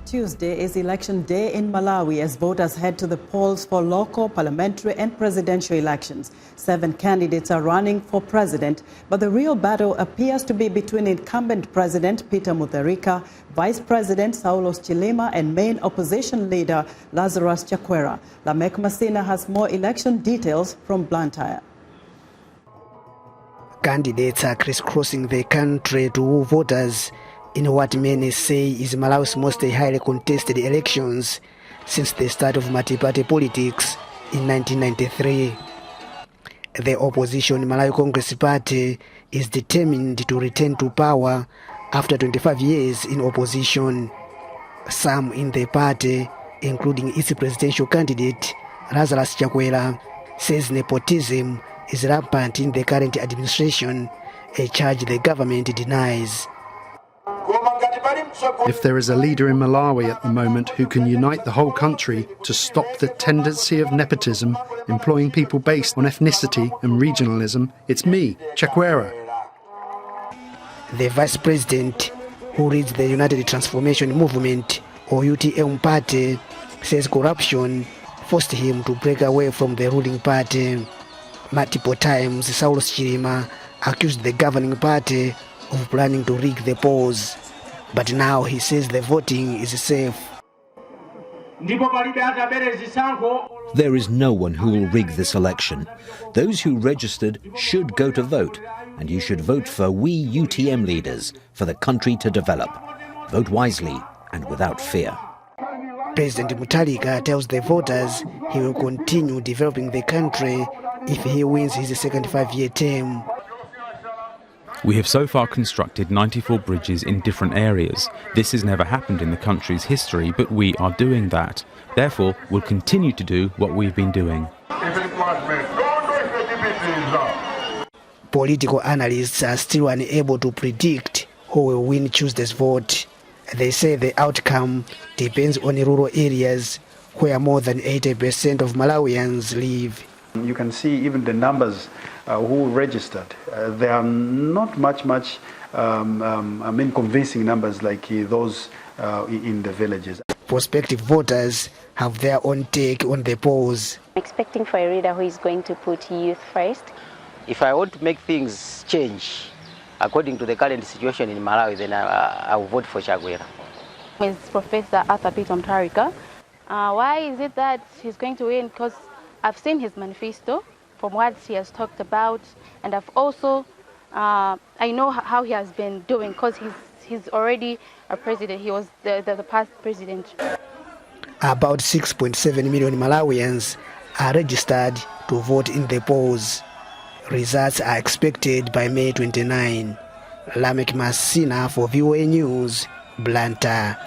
Tuesday is election day in Malawi as voters head to the polls for local, parliamentary and presidential elections. 7 candidates are running for president, but the real battle appears to be between incumbent President Peter Mutharika, Vice President Saulos Chilima and main opposition leader Lazarus Chakwera. Lamek Masina has more election details from Blantyre. Candidates are crisscrossing the country to woo voters in what many say is Malawi's most highly contested elections since the start of multi-party politics in 1993. The opposition Malawi Congress Party is determined to return to power after 25 years in opposition. Some in the party, including its presidential candidate Lazarus Chakwera, says nepotism is rampant in the current administration, a charge the government denies. If there is a leader in Malawi at the moment who can unite the whole country to stop the tendency of nepotism, employing people based on ethnicity and regionalism, it's me, Chakwera. The vice president, who leads the United Transformation Movement, or UTM party, says corruption forced him to break away from the ruling party. Multiple times, Saulos Chilima accused the governing party of planning to rig the polls. But now he says the voting is safe. There is no one who will rig this election. Those who registered should go to vote, and you should vote for we UTM leaders for the country to develop. Vote wisely and without fear. President Mutharika tells the voters he will continue developing the country if he wins his second 5-year term. We have so far constructed 94 bridges in different areas. This has never happened in the country's history, but we are doing that. Therefore, we'll continue to do what we've been doing. Political analysts are still unable to predict who will win Tuesday's vote. They say the outcome depends on rural areas where more than 80% of Malawians live. You can see even the numbers who registered. They are not much convincing numbers like those in the villages. Prospective voters have their own take on the polls. I'm expecting for a leader who is going to put youth first. If I want to make things change according to the current situation in Malawi, then I will vote for Chakwera. It's Professor Peter Mutharika. Why is it that he's going to win? Because I've seen his manifesto from what he has talked about, and I've also, I know how he has been doing because he's already a president. He was the past president. About 6.7 million Malawians are registered to vote in the polls. Results are expected by May 29. Lamek Masina for VOA News, Blantyre.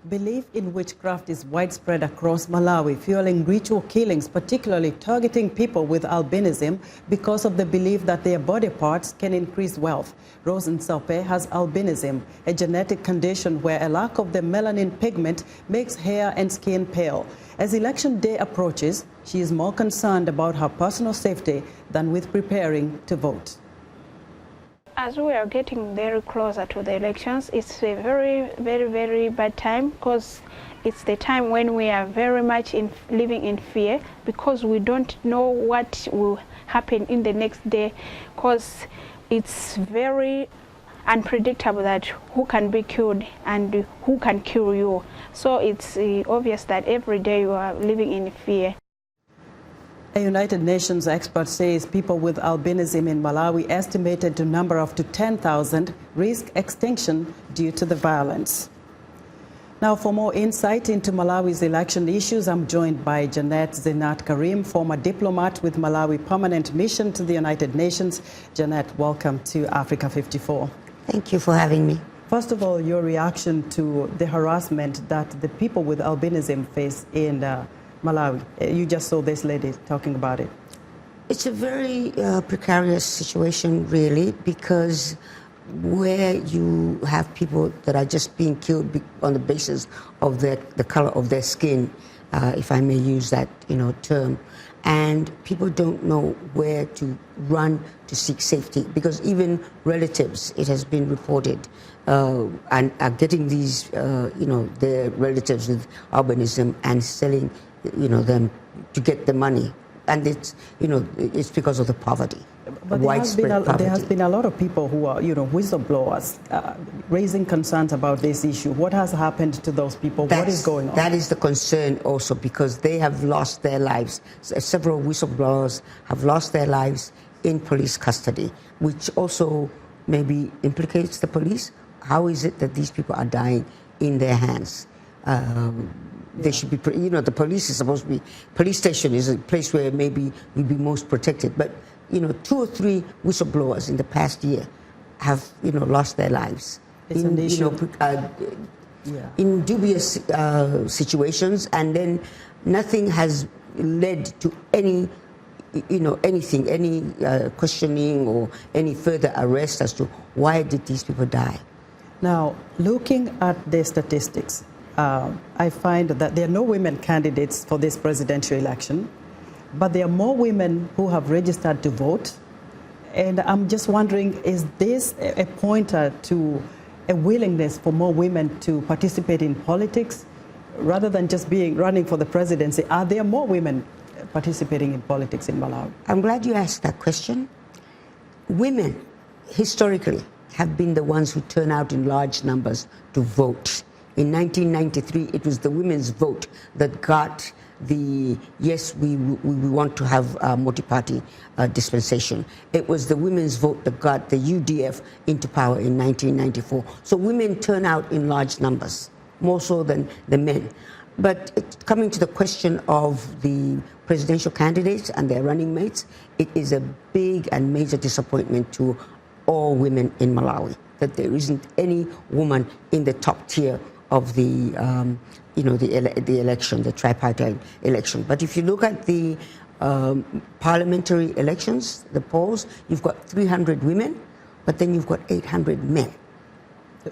Belief in witchcraft is widespread across Malawi, fueling ritual killings, particularly targeting people with albinism because of the belief that their body parts can increase wealth. Rosen Sope has albinism, a genetic condition where a lack of the melanin pigment makes hair and skin pale. As election day approaches, she is more concerned about her personal safety than with preparing to vote. As we are getting very closer to the elections, it's a very bad time because it's the time when we are very much living in fear because we don't know what will happen in the next day because it's very unpredictable that who can be killed and who can kill you. So it's obvious that every day you are living in fear. A United Nations expert says people with albinism in Malawi estimated to number up to 10,000 risk extinction due to the violence. Now, for more insight into Malawi's election issues, I'm joined by Zeenat Karim, former diplomat with Malawi Permanent Mission to the United Nations. Zeenat, welcome to Africa 54. Thank you for having me. First of all, your reaction to the harassment that the people with albinism face in Malawi. You just saw this lady talking about it. It's a very precarious situation, really, because where you have people that are just being killed on the basis of the color of their skin, if I may use that term, and people don't know where to run to seek safety, because even relatives, it has been reported, and are getting these their relatives with albinism and selling them to get the money, and it's because of the poverty. But there has been a lot of people who are, whistleblowers, raising concerns about this issue. What has happened to those people? What is going on? That is the concern also, because they have lost their lives. Several whistleblowers have lost their lives in police custody, which also maybe implicates the police. How is it that these people are dying in their hands? They should be, the police is supposed to be, police station is a place where maybe we'd be most protected. But 2 or 3 whistleblowers in the past year have, lost their lives in dubious situations, and then nothing has led to any, anything, any questioning or any further arrest as to why did these people die. Now, looking at the statistics, I find that there are no women candidates for this presidential election, but there are more women who have registered to vote. And I'm just wondering, is this a pointer to a willingness for more women to participate in politics rather than just running for the presidency? Are there more women participating in politics in Malawi? I'm glad you asked that question. Women, historically, have been the ones who turn out in large numbers to vote. In 1993, it was the women's vote that got the yes, we want to have a multi-party dispensation. It was the women's vote that got the UDF into power in 1994. So women turn out in large numbers, more so than the men. But coming to the question of the presidential candidates and their running mates, it is a big and major disappointment to all women in Malawi that there isn't any woman in the top tier of the election, the tripartite election. But if you look at the parliamentary elections, the polls, you've got 300 women, but then you've got 800 men.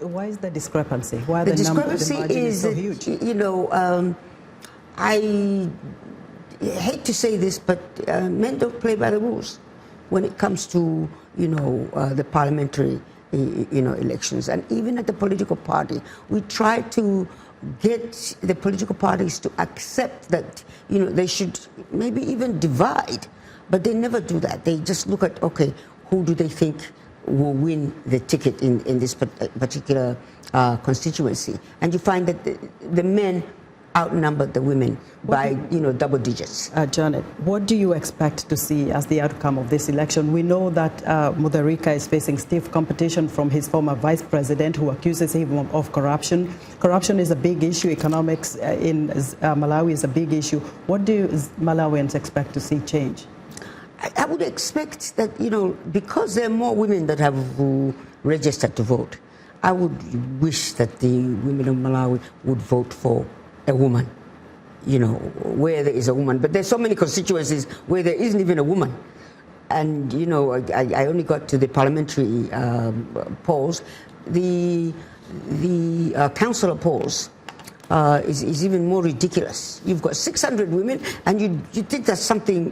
Why is the discrepancy? Why the discrepancy is so huge? I hate to say this, but men don't play by the rules when it comes to the parliamentary elections. And even at the political party, we try to get the political parties to accept that they should maybe even divide, but they never do that. They just look at, okay, who do they think will win the ticket in this particular constituency, and you find that the men outnumber the women by double digits. Janet, what do you expect to see as the outcome of this election? We know that Mutharika is facing stiff competition from his former vice president, who accuses him of corruption. Corruption is a big issue. Economics in Malawi is a big issue. What do Malawians expect to see change? I would expect that, because there are more women that have registered to vote, I would wish that the women of Malawi would vote for a woman, where there is a woman. But there's so many constituencies where there isn't even a woman. And, I only got to the parliamentary polls. The councillor polls is even more ridiculous. You've got 600 women, and you think that's something,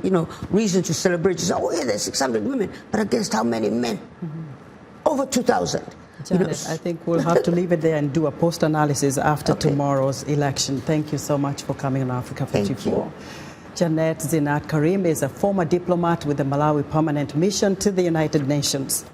reason to celebrate. You say, oh, yeah, there's 600 women, but against how many men? Over 2,000. Janet, I think we'll have to leave it there and do a post-analysis after tomorrow's election. Thank you so much for coming on Africa 54. Janet Zeenat Karim is a former diplomat with the Malawi Permanent Mission to the United Nations.